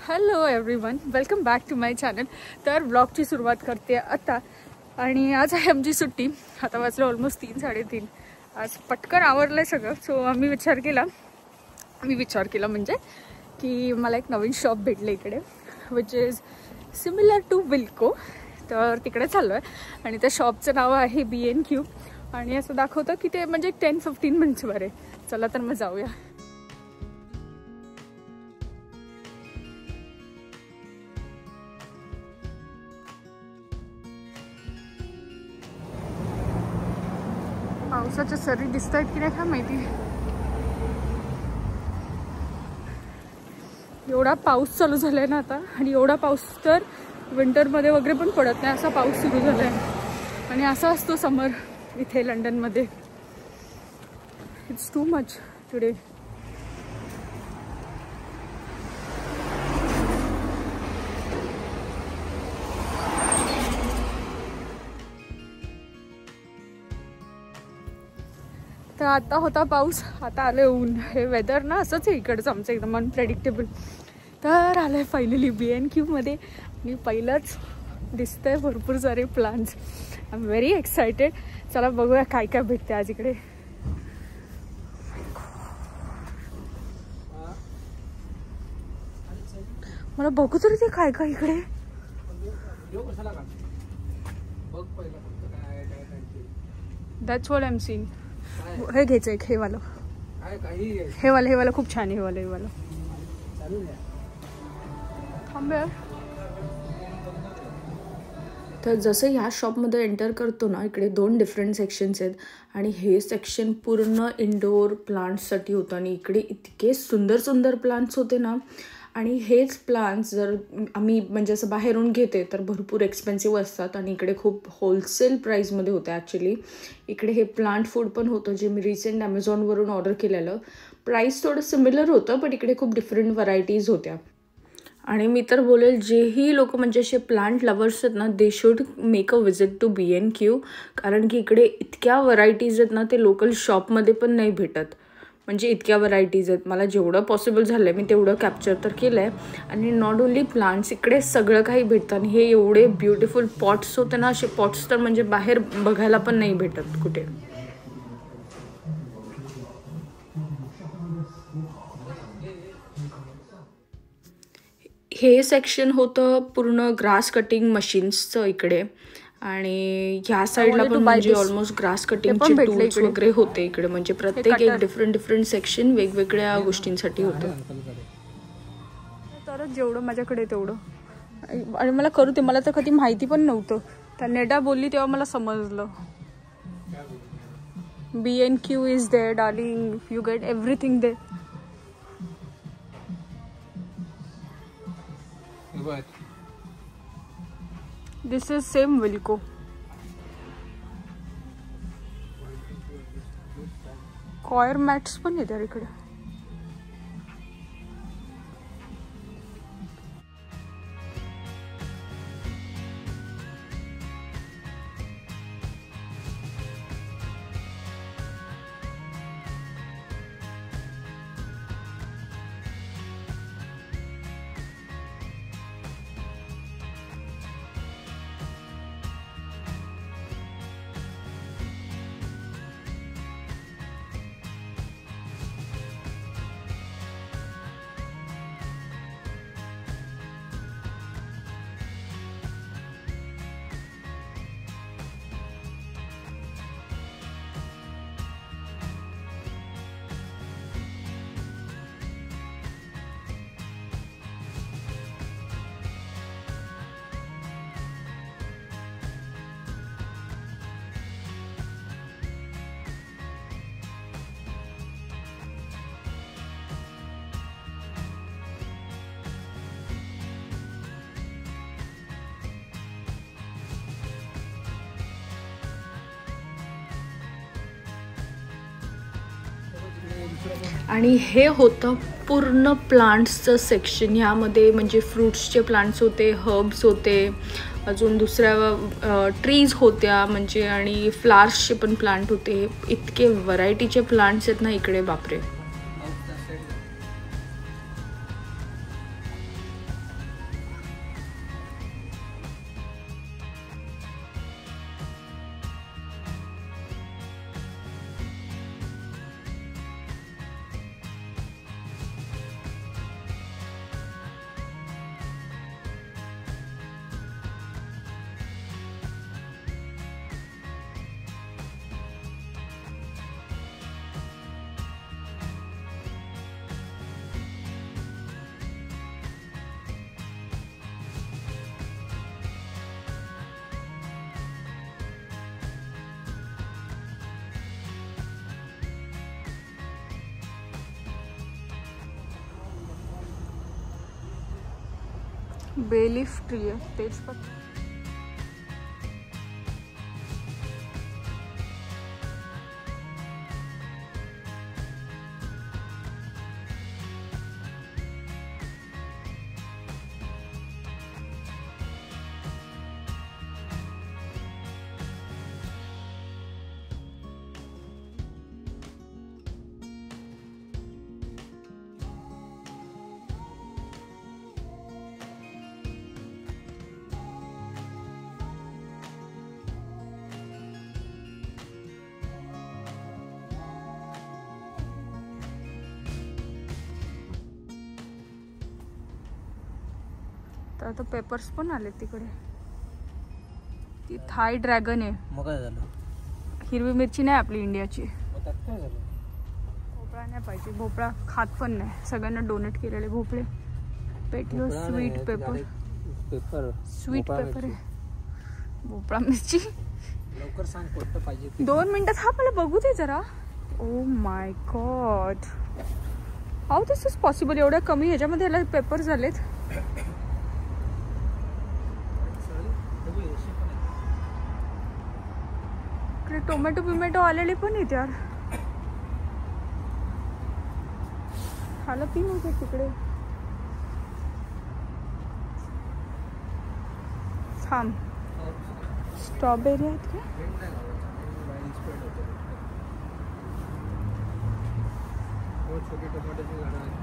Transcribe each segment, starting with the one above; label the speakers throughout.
Speaker 1: Hello everyone, welcome back to my channel. तर ब्लॉगची सुरुवात करते आता. आणि आज आहे आमची सुट्टी. आता वाजलं ऑलमोस्ट 3-3:30. आज पटकन आवरलं आहे सगळं. सो आम्ही विचार केला म्हणजे की मला एक नवीन शॉप भेटलं इकडे, विच इज सिमिलर टू विल्को. तर तिकडे चाललो आहे आणि त्या शॉपचं नाव आहे B&Q. आणि असं दाखवतं की ते म्हणजे 10-15 मिनिट्सवर आहे. चला तर मग जाऊया. पावसाच्या सरी दिसत आहेत की नाही काय माहिती. एवढा पाऊस चालू झालाय ना आता, आणि एवढा पाऊस तर विंटरमध्ये वगैरे पण पडत नाही, असा पाऊस सुरू झालाय. आणि असा असतो समर इथे लंडनमध्ये. It's too much today. तर आता होता पाऊस, आता आलं ऊन. हे वेदर ना असंच आहे इकडचं आमचं, एकदम अनप्रेडिक्टेबल. तर आलं आहे फायनली B&Q मध्ये. आणि पहिलंच दिसतंय भरपूर सारे plants. I am very excited. चला बघूया काय काय भेटते आज इकडे. मला बघू तरी ते काय काय इकडे. That's what I am seeing. हे घ्यायचं एक, हे वाला खूप छान आहे. हे वाला थांबे. तर जसं ह्या शॉपमध्ये एंटर करतो ना, इकडे 2 डिफरंट सेक्शन्स आहेत. आणि हे सेक्शन पूर्ण इंडोर प्लांट्ससाठी होतं. आणि इकडे इतके सुंदर सुंदर प्लांट्स होते ना. आणि हेच प्लांट्स जर आम्ही म्हणजे असं बाहेरून घेते तर भरपूर एक्सपेन्सिव्ह असतात. आणि इकडे खूप होलसेल प्राईसमध्ये होतं ॲक्च्युली. इकडे हे प्लांट फूड पण होतं, जे मी रिसेंट ॲमेझॉनवरून ऑर्डर केलेलं. प्राईस थोडं सिमिलर होतं, पण इकडे खूप डिफरंट व्हरायटीज होत्या. आणि मी तर बोलेल, जेही लोक म्हणजे असे प्लांट लवर्स आहेत ना, they should make a visit to B&Q. कारण की इकडे इतक्या व्हरायटीज आहेत ना, ते लोकल शॉपमध्ये पण नाही भेटत. म्हणजे इतक्या व्हरायटीज आहेत. मला जेवढं पॉसिबल झालं आहे मी तेवढं कॅप्चर तर केलं आहे. आणि नॉट ओन्ली प्लांट्स, इकडे सगळं काही भेटतं. आणि हे एवढे ब्युटिफुल पॉट्स होते ना, असे पॉट्स तर म्हणजे बाहेर बघायला पण नाही भेटत कुठे. हे सेक्शन होतं पूर्ण ग्रास कटिंग मशीन्सचं इकडे. आणि ह्या साईडला पण म्हणजे ऑलमोस्ट ग्रास कटिंगचे टूल्स वगैरे होते इकडे. म्हणजे प्रत्येक एक डिफरंट सेक्शन वेगवेगळ्या गोष्टींसाठी होतं. तर जेवढं माझ्याकडे तेवढं. आणि मला करू ते, मला तर कधी माहिती पण नव्हतं. त्या नेडा बोलली तेव्हा मला समजलं. B&Q is there darling, you get everything there. This is same Wilco. Coir mats पण येतात इकडे. आणि हे होतं पूर्ण प्लांट्सचं सेक्शन. ह्यामध्ये म्हणजे फ्रूट्सचे प्लांट्स होते, हर्ब्स होते, अजून दुसऱ्या ट्रीज होत्या म्हणजे, आणि फ्लावर्सचे पण प्लांट होते. इतके व्हरायटीचे प्लांट्स आहेत ना इकडे, बापरे. बेलीफ ट्री आहे, तेजपत्ता. तर आता पेपर्स पण आले तिकडे. ती थाय ड्रॅगन आहे.
Speaker 2: मग काय झालं?
Speaker 1: हिरवी मिरची नाही आपली इंडियाची.
Speaker 2: मग त्यात काय झालं?
Speaker 1: भोपळा नाही पाहिजे, भोपळा खात पण नाही. सगळ्यांना डोनेट केलेले भोपळे. पेटलो स्वीट पेपर. स्वीट पेपर आहे. भोपळा मिरची.
Speaker 2: लवकर सांग कोणतं पाहिजे.
Speaker 1: 2 मिनिटात. हा मला बघू दे जरा. Oh my God, how this is possible? एवढ्या कमी ह्याच्यामध्ये याला पेपर झालेत. टोमॅटो बिमॅटो आलेले पण आहेत यार. खाला पी नव्हते तिकडे. थांब, स्ट्रॉबेरी आहेत का?
Speaker 2: छोटे टोमॅटोचे झाडं आहेत.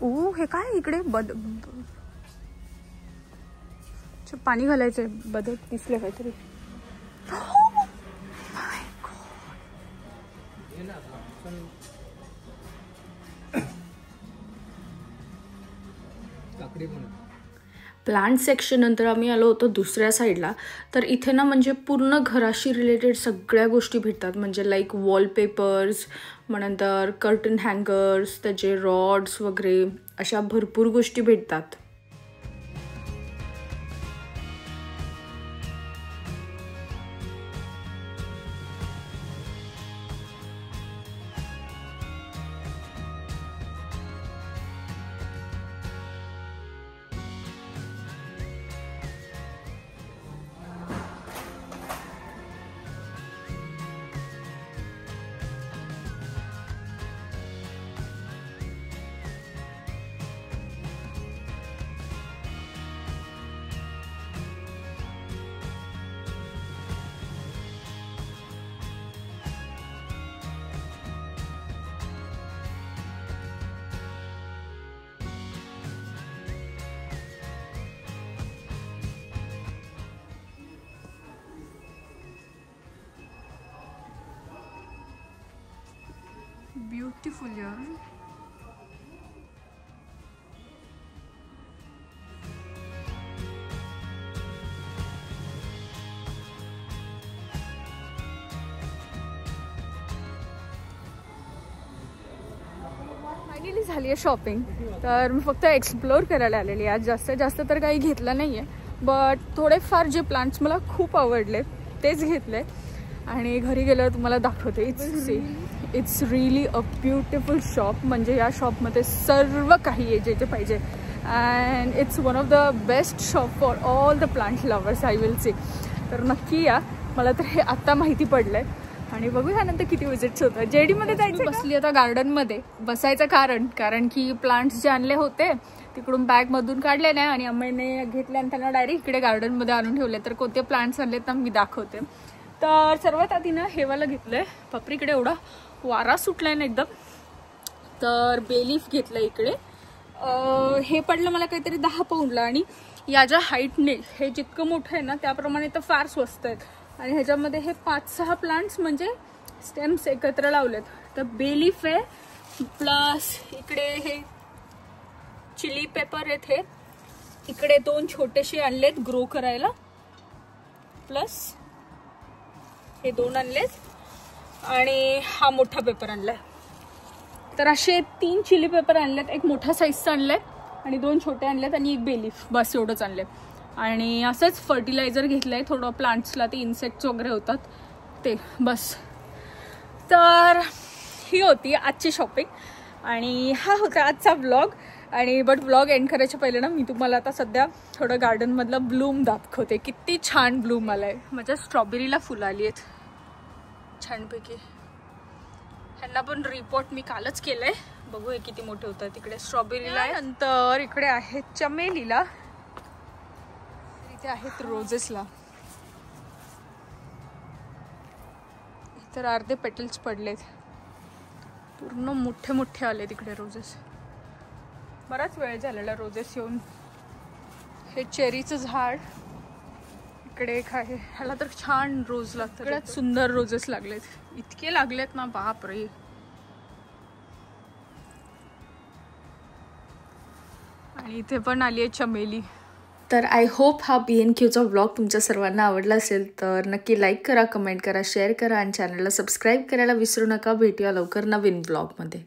Speaker 1: ओ हे काय इकडे पाणी घालायचंय. बदक दिसले काहीतरी. प्लांट सेक्शन नंतर आम्ही आलो होतो दुसऱ्या साईडला. तर इथे ना म्हणजे पूर्ण घराशी रिलेटेड सगळ्या गोष्टी भेटतात. म्हणजे लाईक वॉलपेपर्स, मग नंतर कर्टन हँगर्स, त्याचे रॉड्स वगैरे अशा भरपूर गोष्टी भेटतात. ब्युटिफुल यार. फायनली झाली आहे शॉपिंग. तर मी फक्त एक्सप्लोअर करायला आलेली आहे. आज जास्तीत जास्त तर काही घेतलं नाही आहे, बट थोडेफार जे प्लांट्स मला खूप आवडले तेच घेतले आणि घरी गेल्यावर तुम्हाला दाखवते. It's really a beautiful shop. म्हणजे या शॉपमध्ये सर्व काही आहे जे जे पाहिजे. And it's one of the best shop for all the plant lovers I will say. तर नक्की या. मला तर हे आत्ता माहिती पडलं आहे आणि बघू यानंतर किती विजिट्स होतात. जेडीमध्ये जायचं. बसली आता गार्डनमध्ये. बसायचं कारण की प्लांट्स जे आणले होते तिकडून बॅगमधून काढले नाही आणि अम्माईने घेतले आणि त्यांना डायरेक्ट इकडे गार्डनमध्ये आणून ठेवले. तर कोणते प्लांट्स आणले तर मी दाखवते. तर सर्वात आधी ना हेवाला घेतलंय. बापरीकडे एवढा वारा सुटलाय ना एकदम. तर बेलीफ घेतलं इकडे. हे पडलं मला काहीतरी 10 पाऊंडला आणि या ज्या हाईटने हे जितकं मोठं आहे ना त्याप्रमाणे तर फार स्वस्त आहेत. आणि ह्याच्यामध्ये हे 5-6 प्लांट्स म्हणजे स्टेम्स एकत्र लावलेत. तर बेलीफ आहे, प्लस इकडे हे चिली पेपर आहेत. हे इकडे 2 छोटेसे आणलेत ग्रो करायला, प्लस हे 2 आणलेत आणि हा मोठा पेपर आणलाय. तर असे 3 चिली पेपर आणलेत. एक मोठा साईजचा आणलाय आणि 2 छोटे आणलेत आणि एक बेलीफ. बस एवढंच आणले. आणि असंच फर्टिलायझर घेतलंय थोडं प्लांट्सला, ते इन्सेक्ट्स वगैरे होतात ते, बस. तर ही होती आजची शॉपिंग आणि हा होता आजचा ब्लॉग. आणि बट ब्लॉग एंड करायच्या पहिले ना मी तुम्हाला आता सध्या थोडं गार्डनमधलं ब्लूम दाखवते. किती छान ब्लूम आलाय. माझ्या स्ट्रॉबेरीला फुलं आली आहेत छानपैकी. ह्यांना पण रिपोर्ट मी कालच केलंय. बघू हे किती मोठे होतात. तिकडे स्ट्रॉबेरीला आहे, नंतर इकडे आहे चमेलीला, इथे आहेत रोजेसला. तर अर्धे पेटल्स पडलेत. पूर्ण मोठे मोठे आले तिकडे रोजेस. बराच वेळ झालेला रोजेस येऊन. हे चेरीचं झाड इकडे एक आहे. ह्याला तर छान रोज लागतात. सगळ्यात सुंदर रोजेस लागलेत. इतके लागलेत ना बापरे. आणि इथे पण आली आहे चमेली. तर आय होप हा BNQचा व्लॉग तुमच्या सर्वांना आवडला असेल. तर नक्की लाईक करा, कमेंट करा, शेअर करा आणि चॅनलला सबस्क्राईब करायला विसरू नका. भेटूया लवकर नवीन व्लॉगमध्ये.